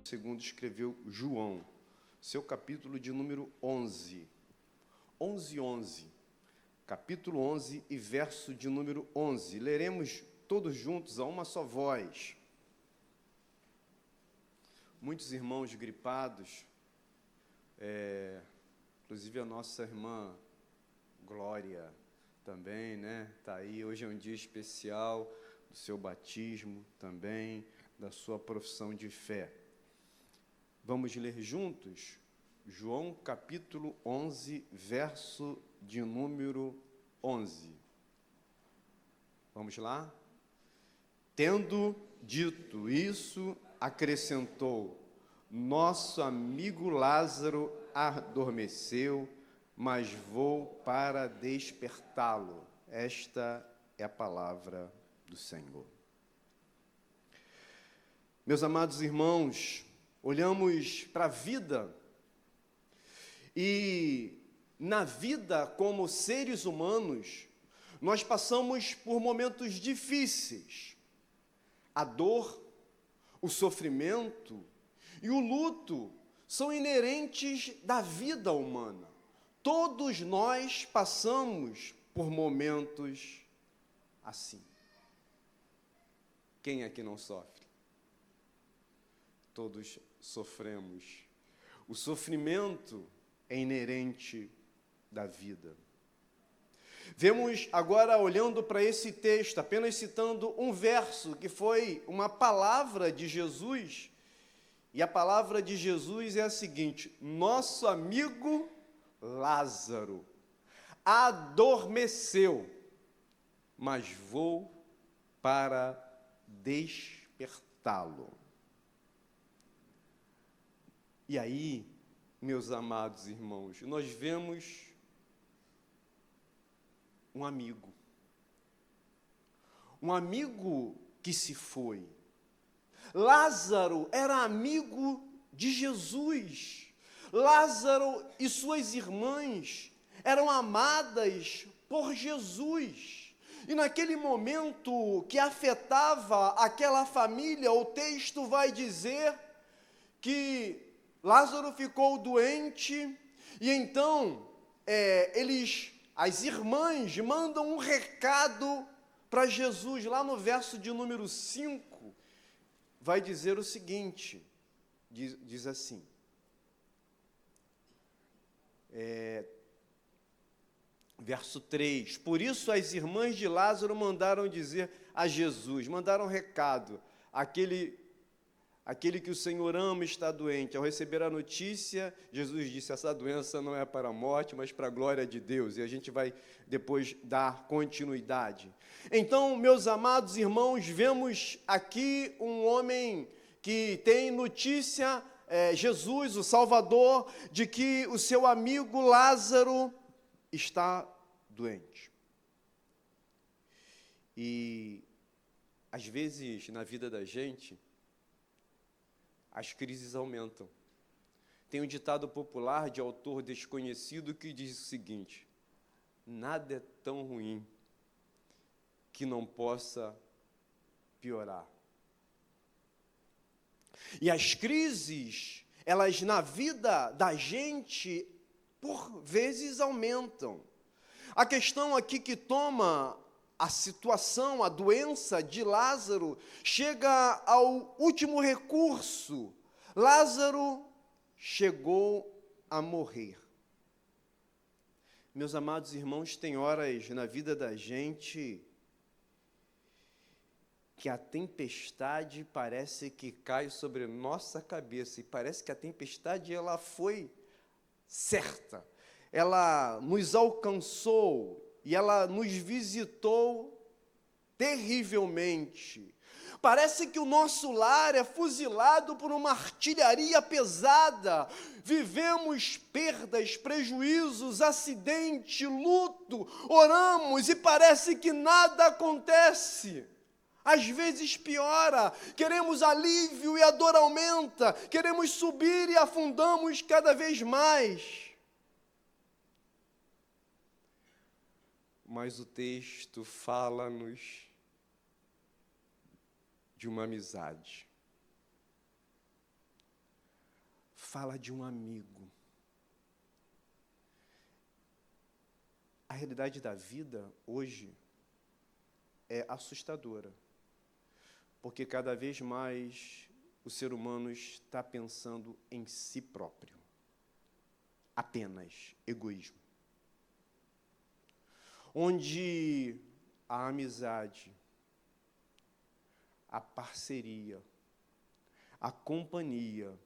segundo escreveu João, seu capítulo de número 11. 11. Capítulo 11 e verso de número 11. Leremos todos juntos a uma só voz. Muitos irmãos gripados, inclusive a nossa irmã Glória também, né? Está aí, hoje é um dia especial do seu batismo também, da sua profissão de fé. Vamos ler juntos? João capítulo 11, verso de número 11. Vamos lá? Tendo dito isso, acrescentou: nosso amigo Lázaro adormeceu, mas vou para despertá-lo. Esta é a palavra do Senhor. Meus amados irmãos, olhamos para a vida e, na vida como seres humanos, nós passamos por momentos difíceis. A dor, o sofrimento e o luto são inerentes da vida humana. Todos nós passamos por momentos assim. Quem aqui não sofre? Todos sofremos. O sofrimento é inerente da vida. Vemos agora, olhando para esse texto, apenas citando um verso, que foi uma palavra de Jesus, e a palavra de Jesus é a seguinte: nosso amigo Lázaro adormeceu, mas vou para despertá-lo. E aí, meus amados irmãos, nós vemos um amigo que se foi. Lázaro era amigo de Jesus. Lázaro e suas irmãs eram amadas por Jesus. E naquele momento que afetava aquela família, o texto vai dizer que Lázaro ficou doente, e então as irmãs mandam um recado para Jesus. Lá no verso de número 5, vai dizer o seguinte, diz assim, verso 3, por isso as irmãs de Lázaro mandaram dizer a Jesus, mandaram um recado, aquele que o Senhor ama está doente. Ao receber a notícia, Jesus disse: essa doença não é para a morte, mas para a glória de Deus. E a gente vai depois dar continuidade. Então, meus amados irmãos, vemos aqui um homem que tem notícia, Jesus, o Salvador, de que o seu amigo Lázaro está doente. E, às vezes, na vida da gente, as crises aumentam. Tem um ditado popular de autor desconhecido que diz o seguinte: nada é tão ruim que não possa piorar. E as crises, elas na vida da gente, por vezes aumentam. A questão aqui que toma a situação, a doença de Lázaro, chega ao último recurso. Lázaro chegou a morrer. Meus amados irmãos, tem horas na vida da gente que a tempestade parece que cai sobre nossa cabeça, e parece que a tempestade ela foi certa. Ela nos alcançou e ela nos visitou terrivelmente. Parece que o nosso lar é fuzilado por uma artilharia pesada. Vivemos perdas, prejuízos, acidente, luto. Oramos e parece que nada acontece. Às vezes piora, queremos alívio e a dor aumenta. Queremos subir e afundamos cada vez mais. Mas o texto fala-nos de uma amizade. fala de um amigo. A realidade da vida hoje é assustadora, porque cada vez mais o ser humano está pensando em si próprio. Apenas egoísmo. Onde a amizade, a parceria, a companhia,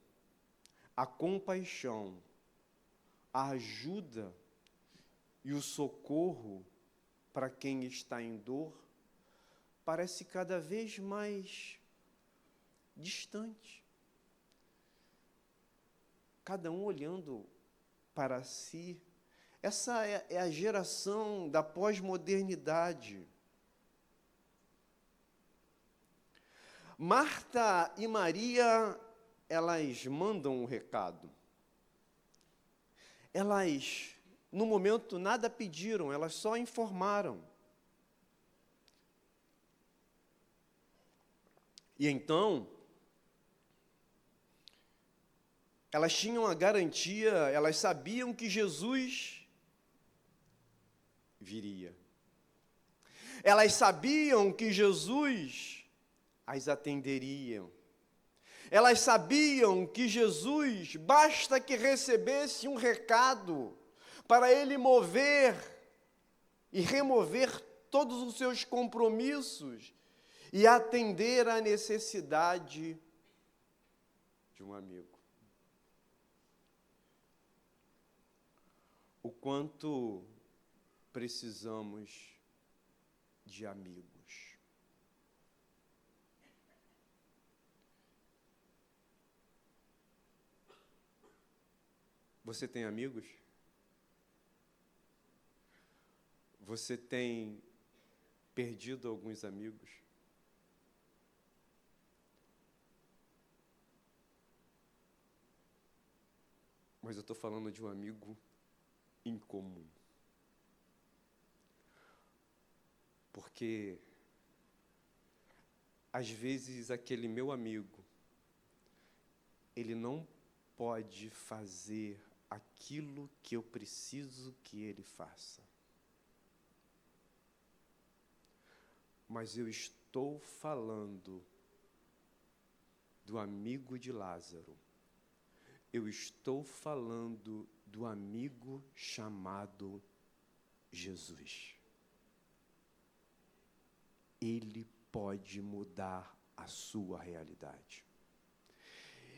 a compaixão, a ajuda e o socorro para quem está em dor parece cada vez mais distante. Cada um olhando para si. Essa é a geração da pós-modernidade. Marta e Maria, elas mandam um recado. Elas, no momento, nada pediram, elas só informaram. E então, elas tinham a garantia, elas sabiam que Jesus viria. Elas sabiam que Jesus as atenderia. Elas sabiam que Jesus, basta que recebesse um recado para ele mover e remover todos os seus compromissos e atender à necessidade de um amigo. O quanto precisamos de amigos. Você tem amigos? Você tem perdido alguns amigos? Mas eu estou falando de um amigo incomum. Porque, às vezes, aquele meu amigo, ele não pode fazer aquilo que eu preciso que ele faça. Mas eu estou falando do amigo de Lázaro. Eu estou falando do amigo chamado Jesus. Ele pode mudar a sua realidade.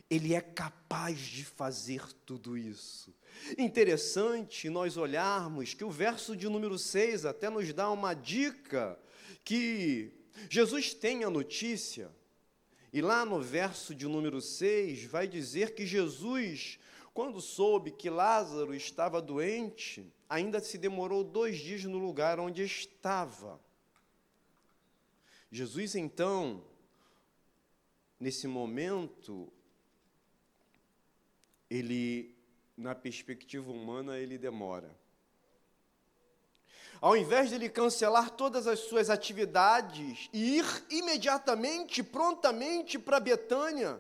Ele é capaz de fazer tudo isso. Interessante nós olharmos que o verso de número 6 até nos dá uma dica que Jesus tem a notícia. E lá no verso de número 6 vai dizer que Jesus, quando soube que Lázaro estava doente, ainda se demorou 2 dias no lugar onde estava. Jesus, então, nesse momento, ele, na perspectiva humana, ele demora. Ao invés de ele cancelar todas as suas atividades e ir imediatamente, prontamente para Betânia,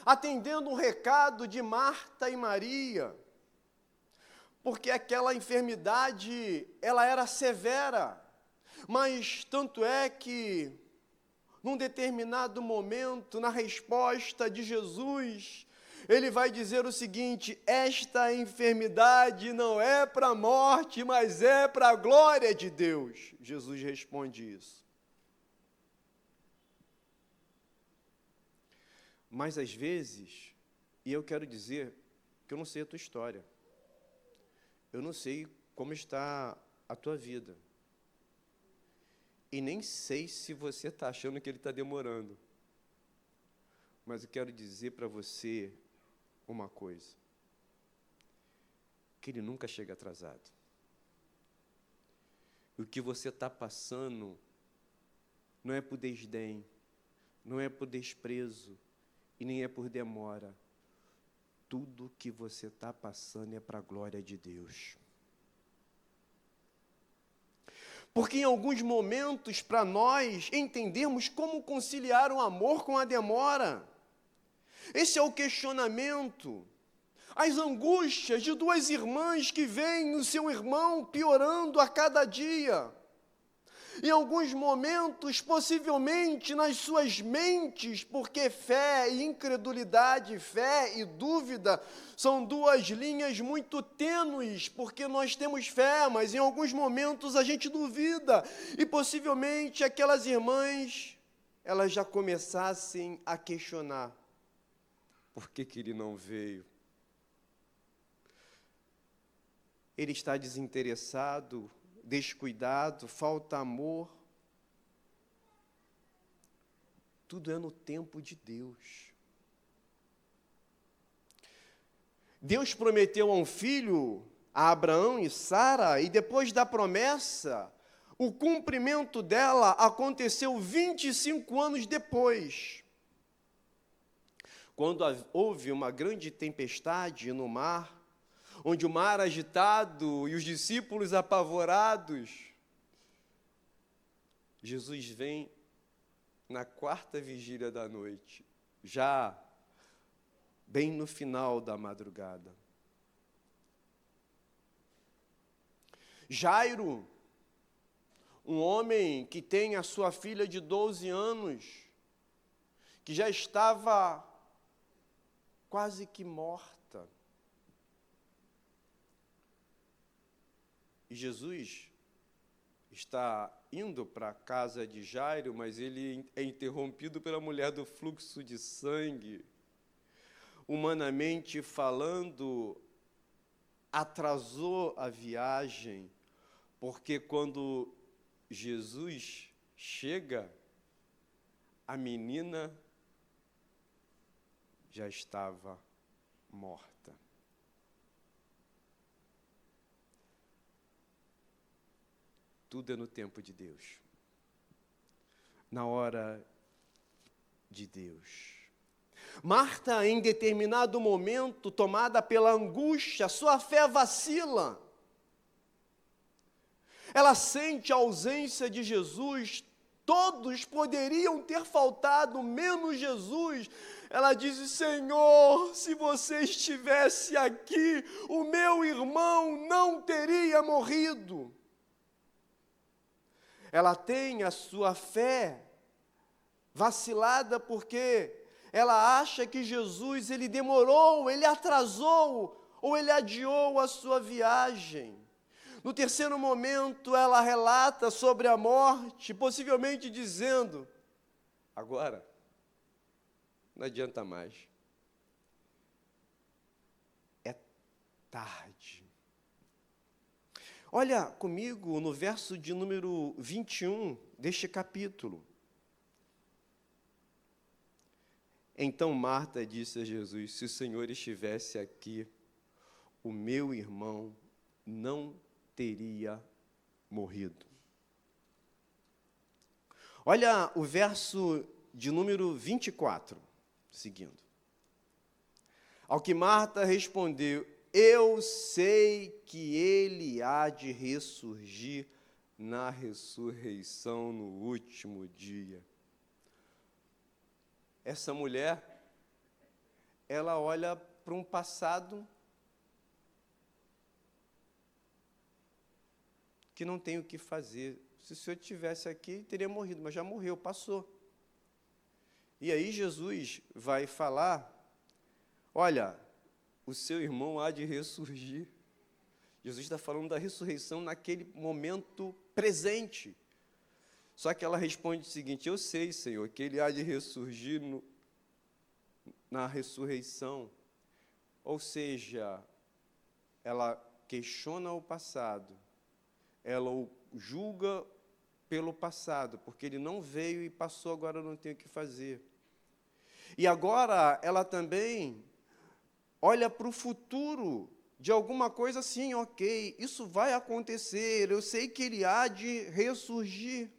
atendendo um recado de Marta e Maria, porque aquela enfermidade, ela era severa, mas tanto é que, num determinado momento, na resposta de Jesus, ele vai dizer o seguinte: esta enfermidade não é para a morte, mas é para a glória de Deus. Jesus responde isso. Mas às vezes, e eu quero dizer que eu não sei a tua história, eu não sei como está a tua vida, e nem sei se você está achando que ele está demorando, mas eu quero dizer para você uma coisa, que ele nunca chega atrasado. O que você está passando não é por desdém, não é por desprezo, e nem é por demora. Tudo que você está passando é para a glória de Deus. Porque em alguns momentos, para nós entendermos como conciliar o amor com a demora, esse é o questionamento. as angústias de duas irmãs que veem o seu irmão piorando a cada dia. Em alguns momentos, possivelmente nas suas mentes, porque fé e incredulidade, fé e dúvida, são duas linhas muito tênues, porque nós temos fé, mas em alguns momentos a gente duvida, e possivelmente aquelas irmãs, elas já começassem a questionar, por que ele não veio? Ele está desinteressado, descuidado, falta amor. Tudo é no tempo de Deus. Deus prometeu a um filho, a Abraão e Sara, e depois da promessa, o cumprimento dela aconteceu 25 anos depois. Quando houve uma grande tempestade no mar, onde o mar agitado e os discípulos apavorados, Jesus vem na quarta vigília da noite, já bem no final da madrugada. Jairo, um homem que tem a sua filha de 12 anos, que já estava quase que morta. E Jesus está indo para a casa de Jairo, mas ele é interrompido pela mulher do fluxo de sangue. Humanamente falando, atrasou a viagem, porque quando Jesus chega, a menina já estava morta. Tudo é no tempo de Deus, na hora de Deus. Marta, em determinado momento, tomada pela angústia, sua fé vacila. Ela sente a ausência de Jesus, todos poderiam ter faltado, menos Jesus. Ela diz: Senhor, se você estivesse aqui, o meu irmão não teria morrido. Ela tem a sua fé vacilada porque ela acha que Jesus, ele demorou, ele atrasou, ou ele adiou a sua viagem. No terceiro momento, ela relata sobre a morte, possivelmente dizendo: agora, não adianta mais. É tarde. Olha comigo no verso de número 21 deste capítulo. Então Marta disse a Jesus: se o Senhor estivesse aqui, o meu irmão não teria morrido. Olha o verso de número 24, seguindo. Ao que Marta respondeu: eu sei que ele há de ressurgir na ressurreição no último dia. Essa mulher, ela olha para um passado que não tem o que fazer. Se o Senhor estivesse aqui, teria morrido, mas já morreu, passou. E aí Jesus vai falar: olha, o seu irmão há de ressurgir. Jesus está falando da ressurreição naquele momento presente. Só que ela responde o seguinte: eu sei, Senhor, que ele há de ressurgir na ressurreição. Ou seja, ela questiona o passado, ela o julga pelo passado, porque ele não veio e passou, agora eu não tenho o que fazer. E agora ela também olha para o futuro de alguma coisa assim: ok, isso vai acontecer, eu sei que ele há de ressurgir.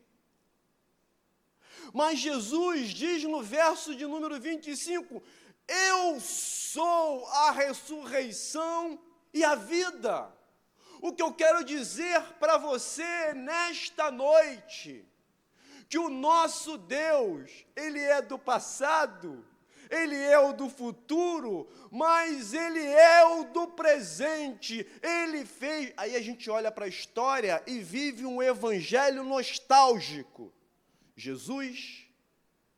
Mas Jesus diz no verso de número 25: eu sou a ressurreição e a vida. O que eu quero dizer para você nesta noite, que o nosso Deus, ele é do passado, Ele é o do futuro, mas Ele é o do presente. Ele fez. Aí a gente olha para a história e vive um evangelho nostálgico. Jesus,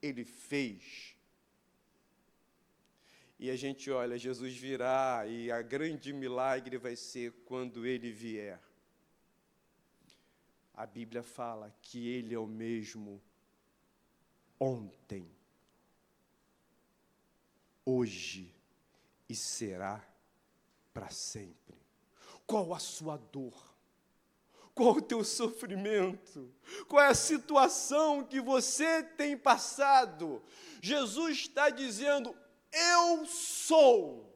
Ele fez. E a gente olha, Jesus virá e a grande milagre vai ser quando Ele vier. A Bíblia fala que Ele é o mesmo ontem, hoje e será para sempre. Qual a sua dor? Qual o teu sofrimento? Qual é a situação que você tem passado? Jesus está dizendo, eu sou.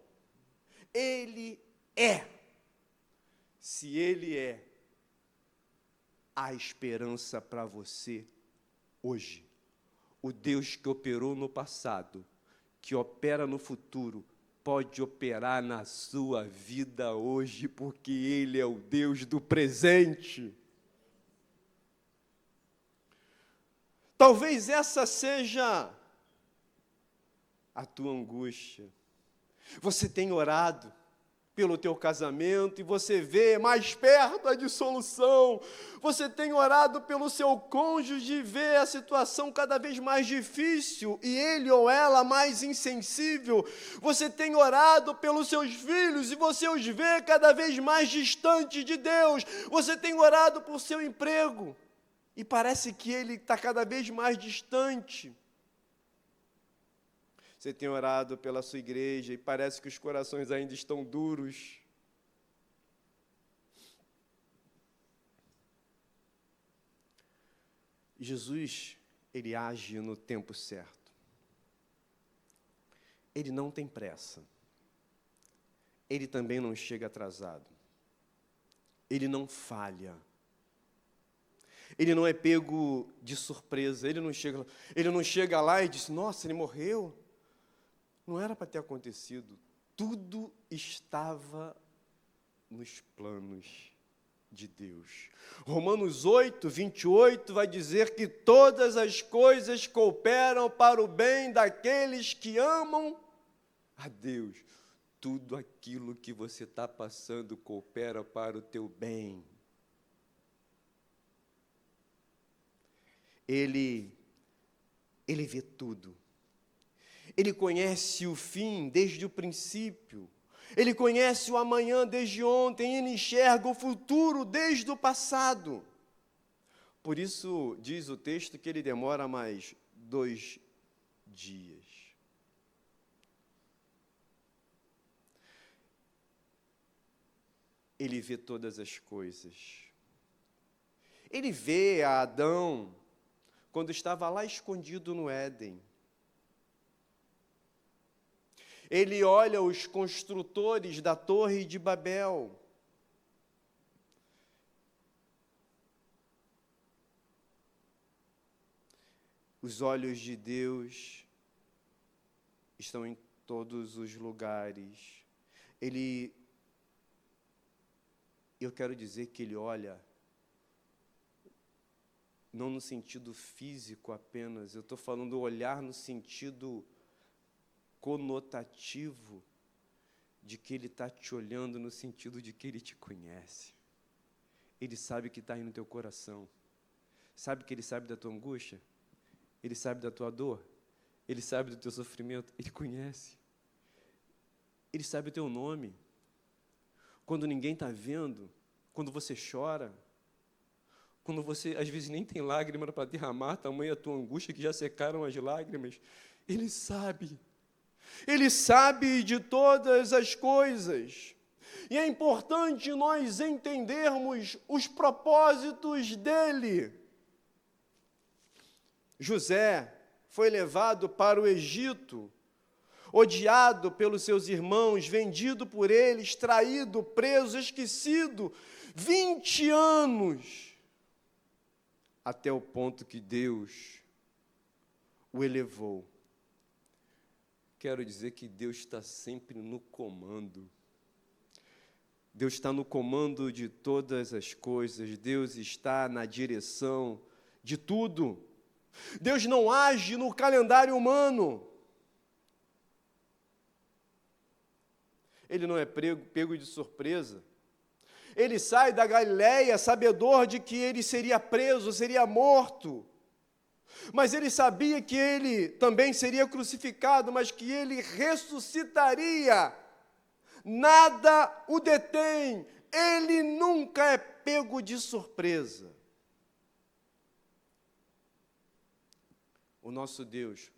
Ele é. Se Ele é, há esperança para você hoje. O Deus que operou no passado, que opera no futuro, pode operar na sua vida hoje, porque Ele é o Deus do presente. Talvez essa seja a tua angústia. Você tem orado pelo teu casamento e você vê mais perto a dissolução. Você tem orado pelo seu cônjuge e vê a situação cada vez mais difícil e ele ou ela mais insensível. Você tem orado pelos seus filhos e você os vê cada vez mais distantes de Deus. Você tem orado por seu emprego e parece que ele está cada vez mais distante. Você tem orado pela sua igreja e parece que os corações ainda estão duros. Jesus, Ele age no tempo certo. Ele não tem pressa. Ele também não chega atrasado. Ele não falha. Ele não é pego de surpresa. Ele não chega lá e diz, nossa, ele morreu. Não era para ter acontecido. Tudo estava nos planos de Deus. Romanos 8, 28 vai dizer que todas as coisas cooperam para o bem daqueles que amam a Deus. Tudo aquilo que você está passando coopera para o teu bem. Ele vê tudo. Ele conhece o fim desde o princípio. Ele conhece o amanhã desde ontem. Ele enxerga o futuro desde o passado. Por isso, diz o texto que ele demora mais 2 dias. Ele vê todas as coisas. Ele vê a Adão quando estava lá escondido no Éden. Ele olha os construtores da Torre de Babel. Os olhos de Deus estão em todos os lugares. Eu quero dizer que Ele olha, não no sentido físico apenas, eu estou falando olhar no sentido conotativo de que Ele está te olhando no sentido de que Ele te conhece. Ele sabe o que está aí no teu coração. Sabe que Ele sabe da tua angústia? Ele sabe da tua dor? Ele sabe do teu sofrimento? Ele conhece. Ele sabe o teu nome. Quando ninguém está vendo, quando você chora, quando você, às vezes, nem tem lágrima para derramar, tamanha a tua angústia que já secaram as lágrimas, Ele sabe. Ele sabe de todas as coisas. E é importante nós entendermos os propósitos dele. José foi levado para o Egito, odiado pelos seus irmãos, vendido por eles, traído, preso, esquecido, 20 anos, até o ponto que Deus o elevou. Quero dizer que Deus está sempre no comando. Deus está no comando de todas as coisas. Deus está na direção de tudo. Deus não age no calendário humano. ele não é pego de surpresa. Ele sai da Galileia sabedor de que ele seria preso, seria morto. Mas ele sabia que ele também seria crucificado, mas que ele ressuscitaria. Nada o detém. Ele nunca é pego de surpresa. O nosso Deus,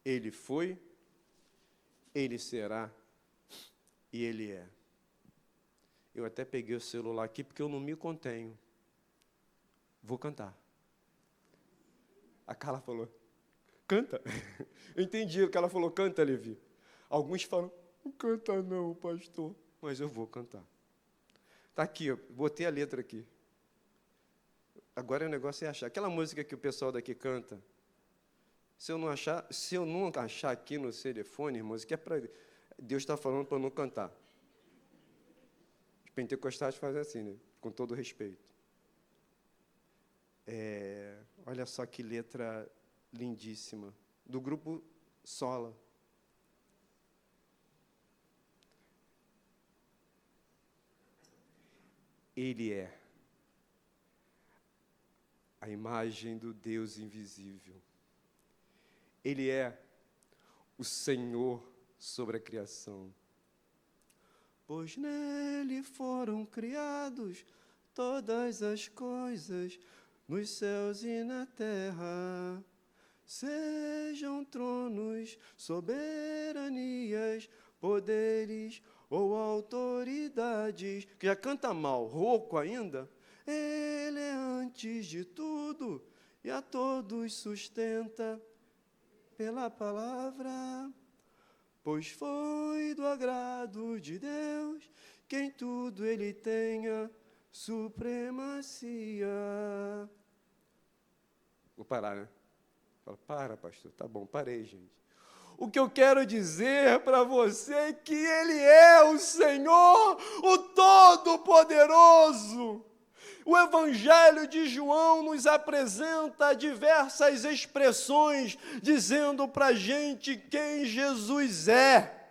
ele foi, ele será e ele é. Eu até peguei o celular aqui porque eu não me contenho. Vou cantar. A Carla falou, canta. Eu entendi o que ela falou, canta, Levi. Alguns falam, não canta não, pastor. Mas eu vou cantar. Está aqui, eu botei a letra aqui. Agora o negócio é achar. Aquela música que o pessoal daqui canta, se eu não achar aqui no telefone, irmãos, que é para Deus está falando para eu não cantar. Os pentecostais fazem assim, né? Com todo respeito. Olha só que letra lindíssima, do grupo Sola. Ele é a imagem do Deus invisível. Ele é o Senhor sobre a criação. Pois nele foram criados todas as coisas, nos céus e na terra, sejam tronos, soberanias, poderes ou autoridades. Que já canta mal, rouco ainda. Ele é antes de tudo e a todos sustenta pela palavra, pois foi do agrado de Deus que em tudo ele tenha supremacia. Vou parar, né? Fala, para, pastor. Tá bom, parei, gente. O que eu quero dizer para você é que ele é o Senhor, o Todo-Poderoso. O Evangelho de João nos apresenta diversas expressões, dizendo para a gente quem Jesus é.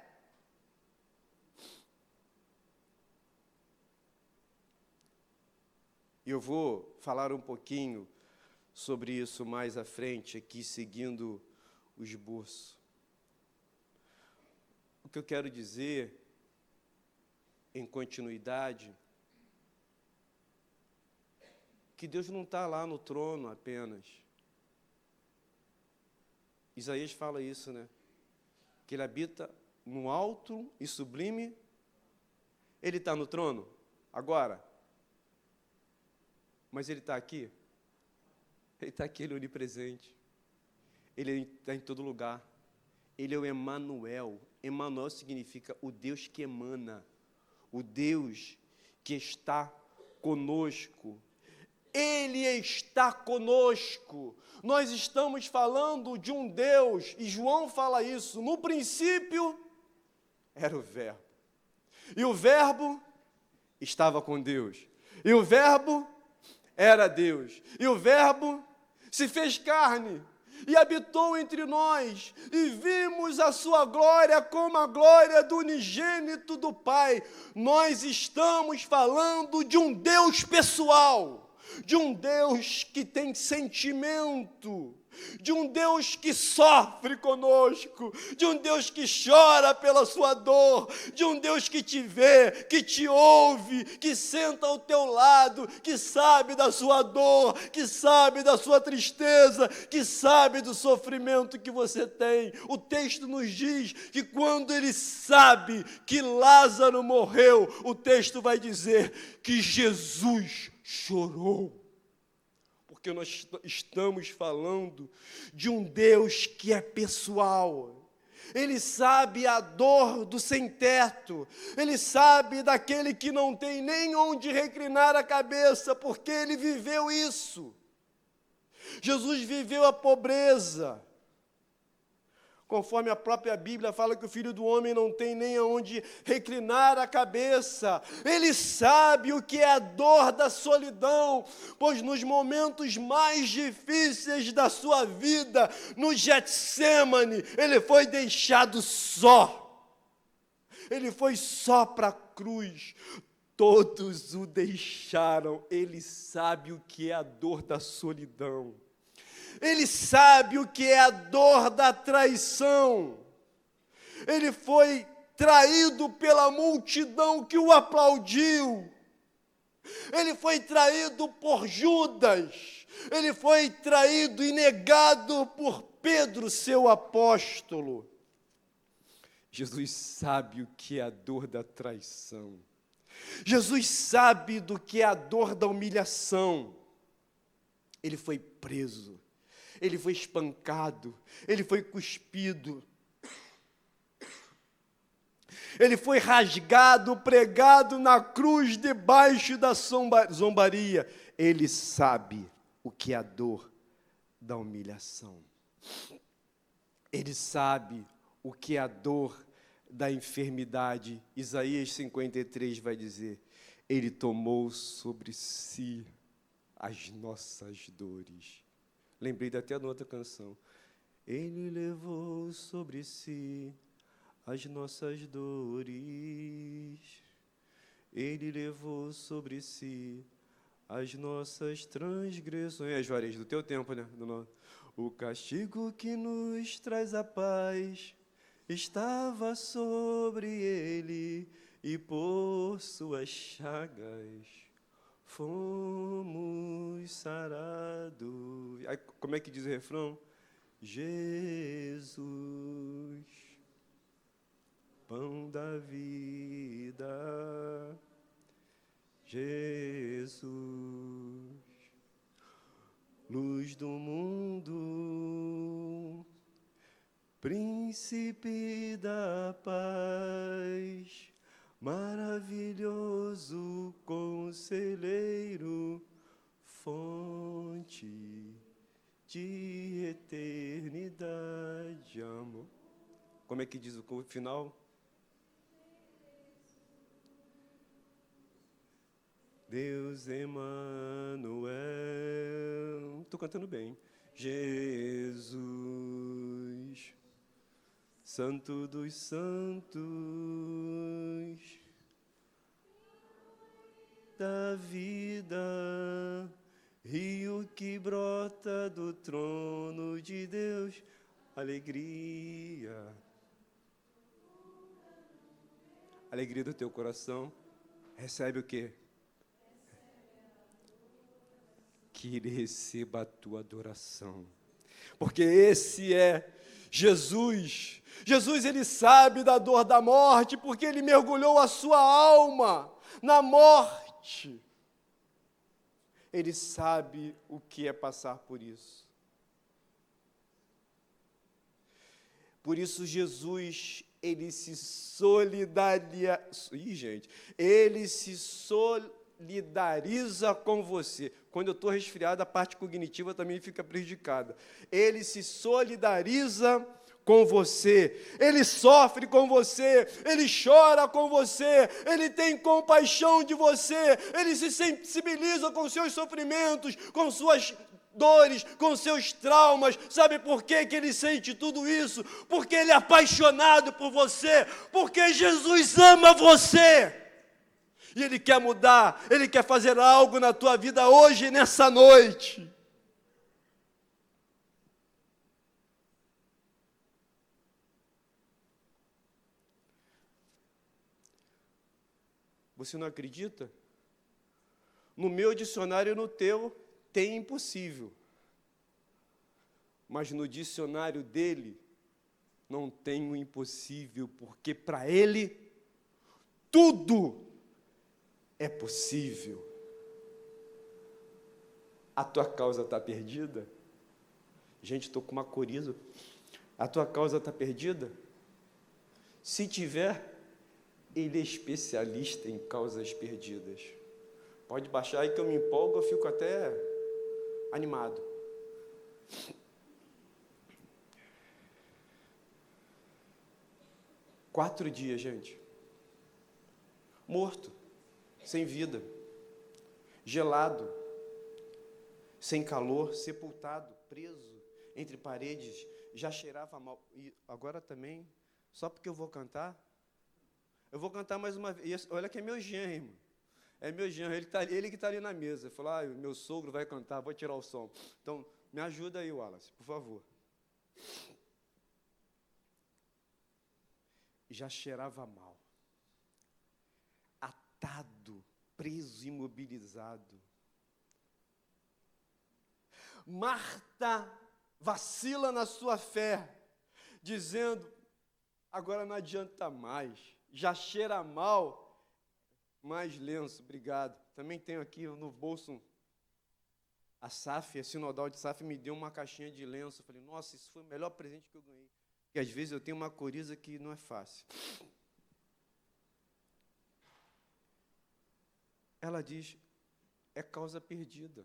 E eu vou falar um pouquinho sobre isso mais à frente, aqui, seguindo o esboço. O que eu quero dizer, em continuidade, que Deus não está lá no trono apenas. Isaías fala isso, né? Que ele habita no alto e sublime. Ele está no trono agora. Mas ele está aqui? Ele está aqui, ele é onipresente. Ele está em todo lugar. Ele é o Emanuel. Emanuel significa o Deus que emana. O Deus que está conosco. Ele está conosco. Nós estamos falando de um Deus, e João fala isso, no princípio era o Verbo. E o Verbo estava com Deus. E o Verbo era Deus. E o Verbo se fez carne e habitou entre nós, e vimos a sua glória como a glória do unigênito do Pai. Nós estamos falando de um Deus pessoal, de um Deus que tem sentimento, de um Deus que sofre conosco, de um Deus que chora pela sua dor, de um Deus que te vê, que te ouve, que senta ao teu lado, que sabe da sua dor, que sabe da sua tristeza, que sabe do sofrimento que você tem. O texto nos diz que quando ele sabe que Lázaro morreu, o texto vai dizer que Jesus chorou. Porque nós estamos falando de um Deus que é pessoal. Ele sabe a dor do sem-teto. Ele sabe daquele que não tem nem onde reclinar a cabeça, porque ele viveu isso. Jesus viveu a pobreza. Conforme a própria Bíblia fala que o Filho do Homem não tem nem aonde reclinar a cabeça. Ele sabe o que é a dor da solidão, pois nos momentos mais difíceis da sua vida, no Getsêmani, ele foi deixado só. ele foi só para a cruz. Todos o deixaram. Ele sabe o que é a dor da solidão. Ele sabe o que é a dor da traição. Ele foi traído pela multidão que o aplaudiu. Ele foi traído por Judas. Ele foi traído e negado por Pedro, seu apóstolo. Jesus sabe o que é a dor da traição. Jesus sabe do que é a dor da humilhação. Ele foi preso, ele foi espancado, ele foi cuspido, ele foi rasgado, pregado na cruz debaixo da zombaria. Ele sabe o que é a dor da humilhação. Ele sabe o que é a dor da enfermidade. Isaías 53 vai dizer: ele tomou sobre si as nossas dores. Lembrei até de outra canção. Ele levou sobre si as nossas dores. Ele levou sobre si as nossas transgressões. Juarez, do teu tempo, né? O castigo que nos traz a paz estava sobre ele, e por suas chagas fomos sarados. Aí, como é que diz o refrão? Jesus, pão da vida, Jesus, luz do mundo, príncipe da paz, maravilhoso conselheiro, fonte de eternidade, amor. Como é que diz o final? Deus Emanuel. Estou cantando bem. Jesus, Santo dos Santos, da vida, rio que brota do trono de Deus, alegria. Alegria do teu coração, recebe o quê? Que ele receba a tua adoração, porque esse é Jesus. Jesus, ele sabe da dor da morte, porque ele mergulhou a sua alma na morte. Ele sabe o que é passar por isso. Por isso Jesus, ele se solidariza com você. Quando eu estou resfriado, a parte cognitiva também fica prejudicada. Ele se solidariza com você, ele sofre com você, ele chora com você, ele tem compaixão de você, ele se sensibiliza com seus sofrimentos, com suas dores, com seus traumas. Sabe por que ele sente tudo isso? Porque ele é apaixonado por você, porque Jesus ama você. E ele quer mudar, ele quer fazer algo na tua vida hoje, nessa noite. Você não acredita? No meu dicionário e no teu tem impossível. Mas no dicionário dele não tem o impossível, porque para ele tudo é possível. A tua causa está perdida? Gente, estou com uma coriza. A tua causa está perdida? Se tiver, ele é especialista em causas perdidas. Pode baixar aí que eu me empolgo, eu fico até animado. Quatro dias, gente. Morto. Sem vida, gelado, sem calor, sepultado, preso entre paredes, já cheirava mal. E agora também, só porque eu vou cantar, Eu vou cantar mais uma vez. Olha que é meu genro, irmão. É meu genro, ele que está ali na mesa. Ele falou, meu sogro vai cantar, vou tirar o som. Então, me ajuda aí, Wallace, por favor. Já cheirava mal. Atado, preso, imobilizado. Marta vacila na sua fé, dizendo, agora não adianta mais, já cheira mal. Mais lenço, obrigado. Também tenho aqui no bolso, a SAF, a Sinodal de SAF me deu uma caixinha de lenço. Eu falei, nossa, isso foi o melhor presente que eu ganhei. Porque às vezes eu tenho uma coriza que não é fácil. Ela diz, é causa perdida.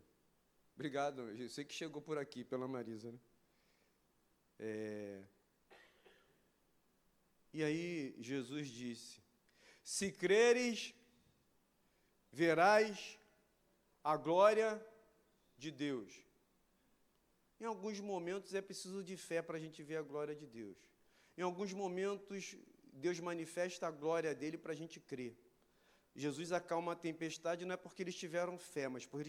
Obrigado, eu sei que chegou por aqui, pela Marisa, né? E aí Jesus disse, se creres, verás a glória de Deus. Em alguns momentos é preciso de fé para a gente ver a glória de Deus. Em alguns momentos, Deus manifesta a glória dele para a gente crer. Jesus acalma a tempestade não é porque eles tiveram fé, mas porque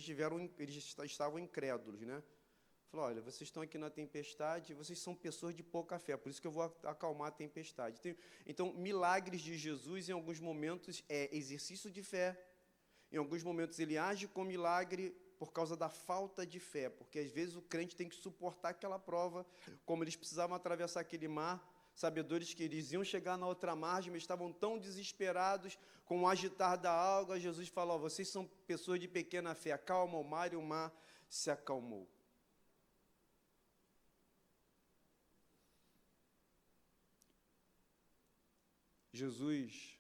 eles estavam incrédulos, né? Falou, olha, vocês estão aqui na tempestade, vocês são pessoas de pouca fé, por isso que eu vou acalmar a tempestade. Então, milagres de Jesus, em alguns momentos, é exercício de fé. Em alguns momentos, ele age com milagre por causa da falta de fé, porque às vezes o crente tem que suportar aquela prova, como eles precisavam atravessar aquele mar, sabedores que eles iam chegar na outra margem, mas estavam tão desesperados com o agitar da água. Jesus falou, vocês são pessoas de pequena fé, acalma o mar, e o mar se acalmou. Jesus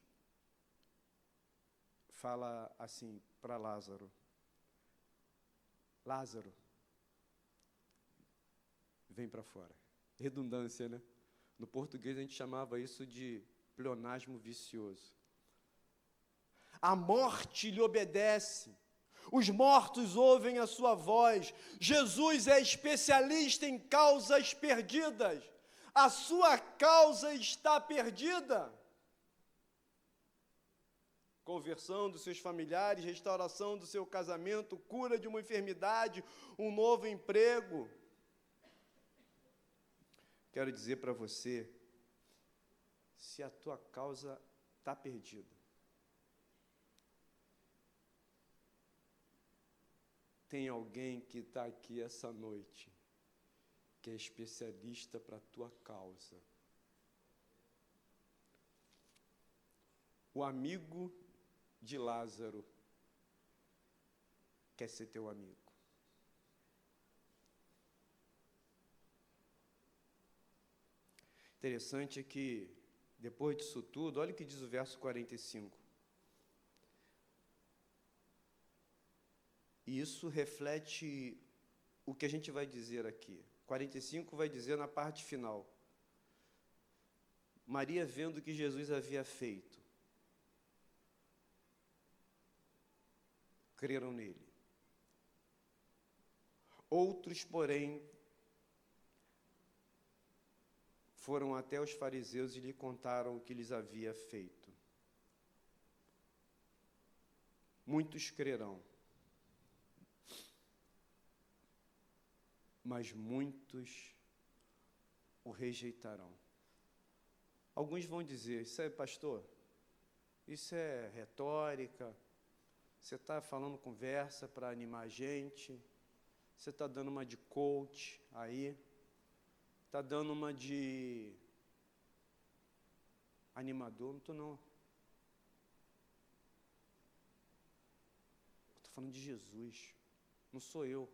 fala assim para Lázaro, Lázaro, vem para fora. Redundância, né? No português a gente chamava isso de pleonasmo vicioso. A morte lhe obedece. Os mortos ouvem a sua voz. Jesus é especialista em causas perdidas. A sua causa está perdida. Conversão dos seus familiares, restauração do seu casamento, cura de uma enfermidade, um novo emprego. Quero dizer para você, se a tua causa está perdida, tem alguém que está aqui essa noite, que é especialista para a tua causa. O amigo de Lázaro quer ser teu amigo. Interessante é que, depois disso tudo, olha o que diz o verso 45. E isso reflete o que a gente vai dizer aqui. 45 vai dizer na parte final. Maria, vendo o que Jesus havia feito, creram nele. Outros, porém, foram até os fariseus e lhe contaram o que lhes havia feito. Muitos crerão, mas muitos o rejeitarão. Alguns vão dizer, isso é, pastor, isso é retórica, você está falando conversa para animar a gente, você está dando uma de coach aí, está dando uma de animador, não estou não. Estou falando de Jesus, não sou eu.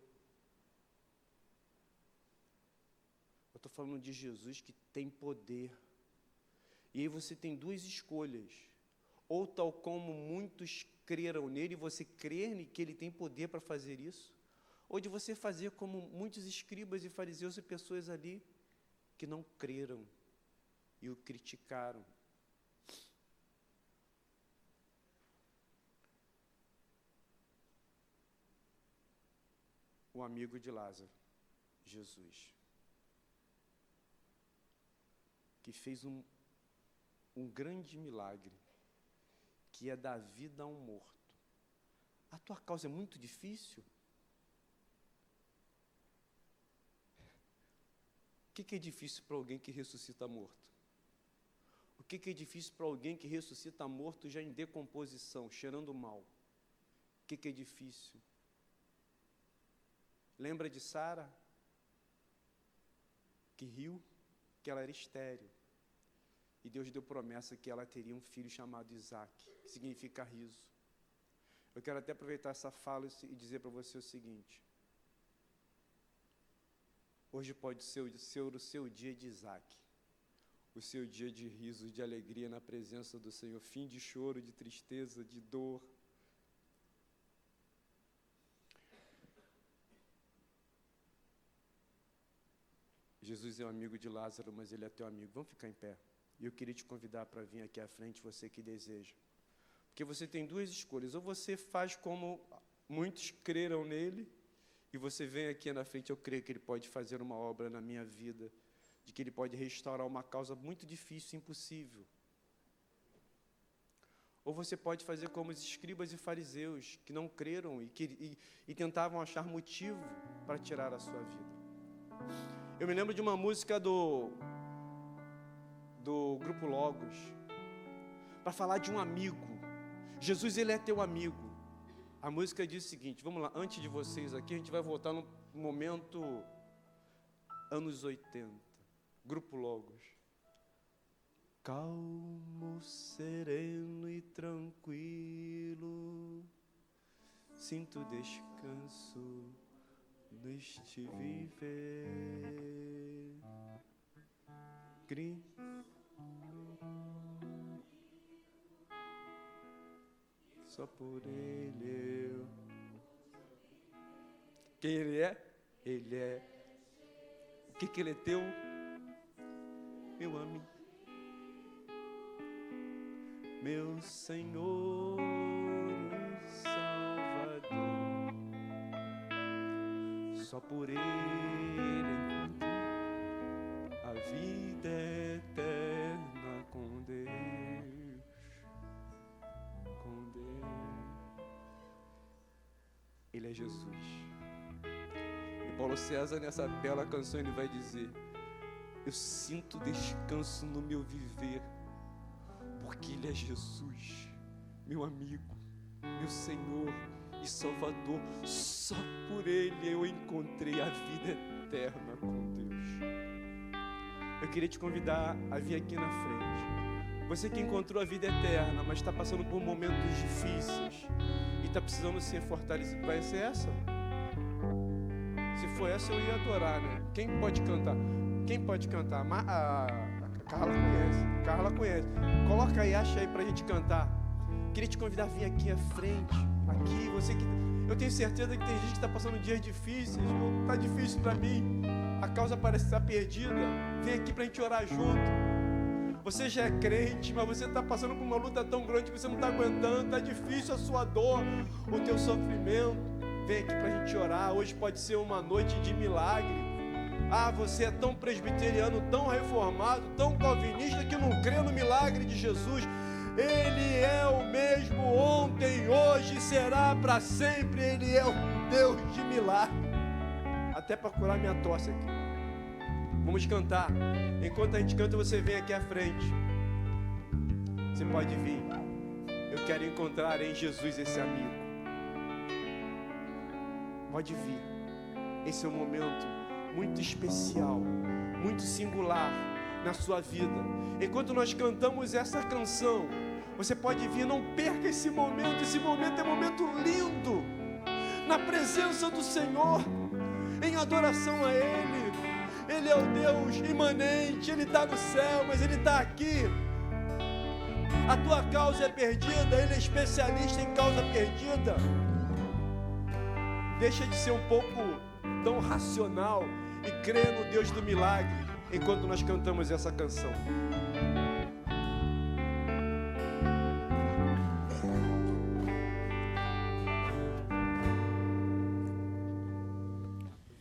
Eu estou falando de Jesus que tem poder. E aí você tem duas escolhas. Ou tal como muitos creram nele, você crer que ele tem poder para fazer isso, ou de você fazer como muitos escribas e fariseus e pessoas ali que não creram e o criticaram. O amigo de Lázaro, Jesus, que fez um grande milagre, que é dar vida a um morto. A tua causa é muito difícil? O que é difícil para alguém que ressuscita morto? O que é difícil para alguém que ressuscita morto já em decomposição, cheirando mal? O que é difícil? Lembra de Sara? Que riu, que ela era estéril. E Deus deu promessa que ela teria um filho chamado Isaac, que significa riso. Eu quero até aproveitar essa fala e dizer para você o seguinte: hoje pode ser o seu dia de Isaac, o seu dia de riso, de alegria na presença do Senhor, fim de choro, de tristeza, de dor. Jesus é um amigo de Lázaro, mas ele é teu amigo. Vamos ficar em pé. E eu queria te convidar para vir aqui à frente, você que deseja. Porque você tem duas escolhas. Ou você faz como muitos creram nele, e você vem aqui na frente, eu creio que ele pode fazer uma obra na minha vida, de que ele pode restaurar uma causa muito difícil, impossível. Ou você pode fazer como os escribas e fariseus, que não creram e tentavam achar motivo para tirar a sua vida. Eu me lembro de uma música do Grupo Logos, para falar de um amigo. Jesus, ele é teu amigo. A música diz o seguinte, vamos lá, antes de vocês aqui, a gente vai voltar no momento anos 80. Grupo Logos. Calmo, sereno e tranquilo, sinto descanso neste viver. Só por ele eu. Quem ele é? Ele é. O que ele é teu? Meu amigo. Meu Senhor e Salvador. Só por ele a vida eterna com Deus. Ele é Jesus. E Paulo César, nessa bela canção, ele vai dizer: eu sinto descanso no meu viver, porque Ele é Jesus, meu amigo, meu Senhor e Salvador. Só por Ele eu encontrei a vida eterna com Deus. Eu queria te convidar a vir aqui na frente. Você que encontrou a vida eterna, mas está passando por momentos difíceis e está precisando ser fortalecido. Vai ser essa? Se for essa, eu ia adorar, né? Quem pode cantar? Quem pode cantar? A Carla conhece. Coloca aí, acha aí pra gente cantar. Queria te convidar a vir aqui à frente. Aqui, você que... Eu tenho certeza que tem gente que está passando dias difíceis. Está difícil para mim. A causa parece estar perdida. Vem aqui pra gente orar junto. Você já é crente, mas você está passando por uma luta tão grande que você não está aguentando. Está difícil a sua dor, o teu sofrimento. Vem aqui pra gente orar. Hoje pode ser uma noite de milagre. Ah, você é tão presbiteriano, tão reformado, tão calvinista que não crê no milagre de Jesus. Ele é o mesmo ontem, hoje, será para sempre. Ele é o Deus de milagre. Até para curar minha tosse aqui. Vamos cantar. Enquanto a gente canta, você vem aqui à frente. Você pode vir. Eu quero encontrar em Jesus esse amigo. Pode vir. Esse é o momento muito especial, muito singular na sua vida. Enquanto nós cantamos essa canção, você pode vir, não perca esse momento. Esse momento é um momento lindo, na presença do Senhor, em adoração a Ele. Ele é o Deus imanente, Ele está no céu, mas Ele está aqui. A tua causa é perdida, Ele é especialista em causa perdida. Deixa de ser um pouco tão racional e crê no Deus do milagre enquanto nós cantamos essa canção.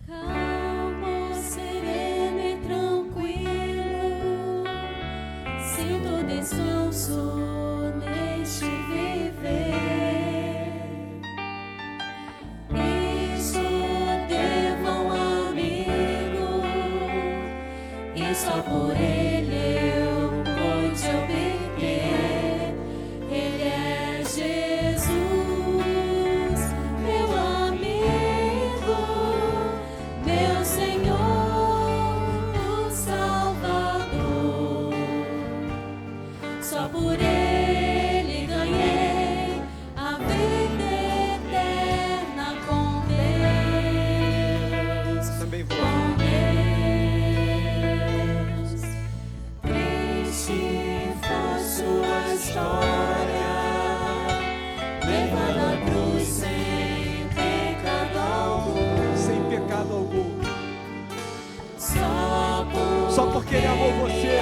Calmo, sereno e tranquilo, sinto descanso neste ver. por Ele ganhei a vida eterna com Deus. Também vou. Com Deus, triste foi sua história, levada à cruz sem pecado algum. Sem pecado algum. Só porque Ele amou você.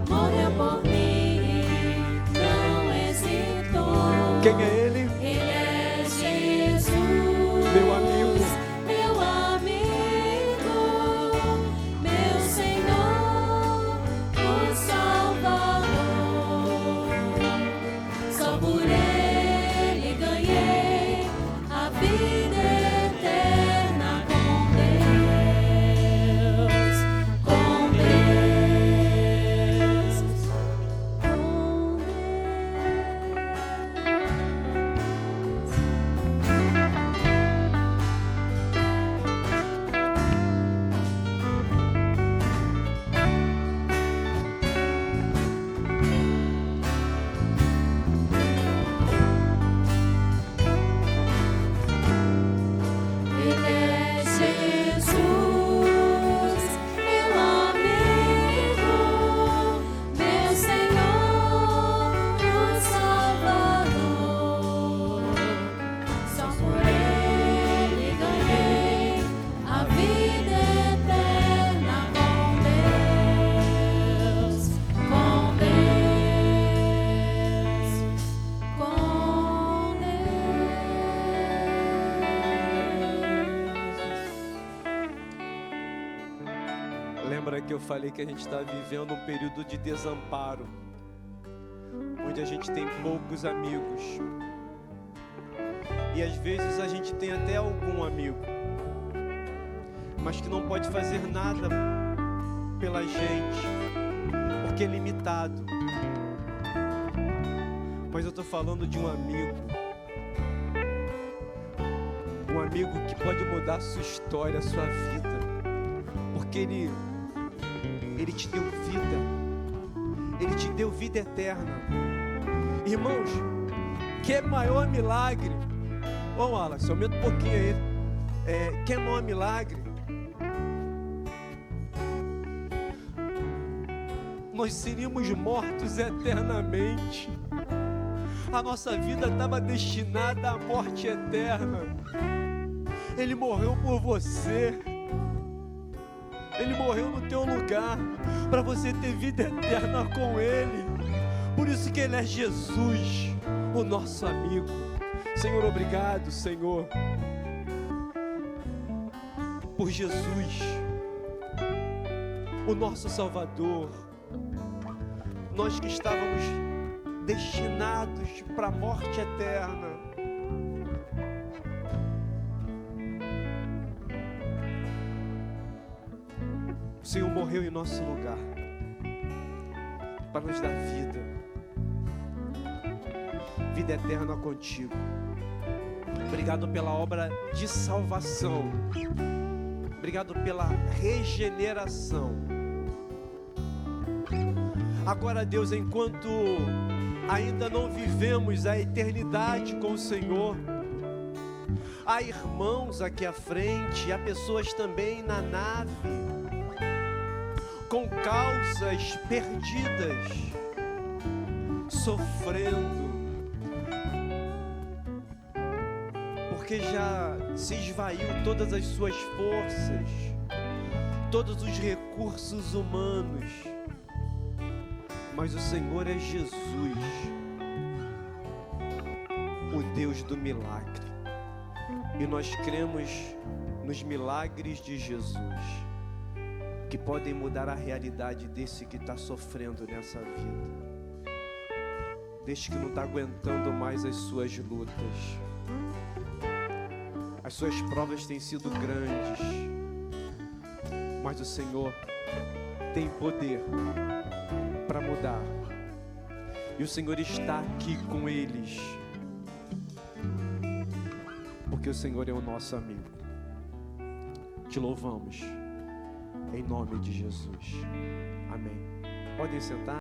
Morreu por mim, não hesitou. Quem é Ele? Ele é Jesus, Meu amigo. meu amigo, meu Senhor, o Salvador. Só por Ele ganhei a vida eterna com Deus, com Deus, com Ele é Jesus, meu amigo, meu Senhor, o Salvador. Só por Ele ganhei a vida eterna com Deus, com Deus, com Deus. Lembra que eu falei que a gente está vivendo um período de desamparo, onde a gente tem poucos amigos. E às vezes a gente tem até algum amigo, mas que não pode fazer nada pela gente, porque é limitado. Mas eu estou falando de um amigo que pode mudar a sua história, a sua vida, porque Ele te deu vida, Ele te deu vida eterna. Irmãos, que maior milagre. Ô Wallace, aumenta um pouquinho aí. Que maior milagre. Nós seríamos mortos eternamente. A nossa vida estava destinada à morte eterna. Ele morreu por você. Ele morreu no teu lugar, para você ter vida eterna com Ele. Por isso que Ele é Jesus, o nosso amigo. Senhor, obrigado, Senhor, por Jesus, o nosso Salvador. Nós que estávamos destinados para a morte eterna, o Senhor morreu em nosso lugar para nos dar vida eterna contigo. Obrigado pela obra de salvação, obrigado pela regeneração. Agora, Deus, enquanto ainda não vivemos a eternidade com o Senhor, há irmãos aqui à frente, há pessoas também na nave, com causas perdidas, sofrendo, porque já se esvaiu todas as suas forças, todos os recursos humanos, mas o Senhor é Jesus, o Deus do milagre, e nós cremos nos milagres de Jesus, que podem mudar a realidade desse que está sofrendo nessa vida, deste que não está aguentando mais as suas lutas. As suas provas têm sido grandes, mas o Senhor tem poder para mudar, e o Senhor está aqui com eles, porque o Senhor é o nosso amigo. Te louvamos em nome de Jesus. Amém. Podem sentar.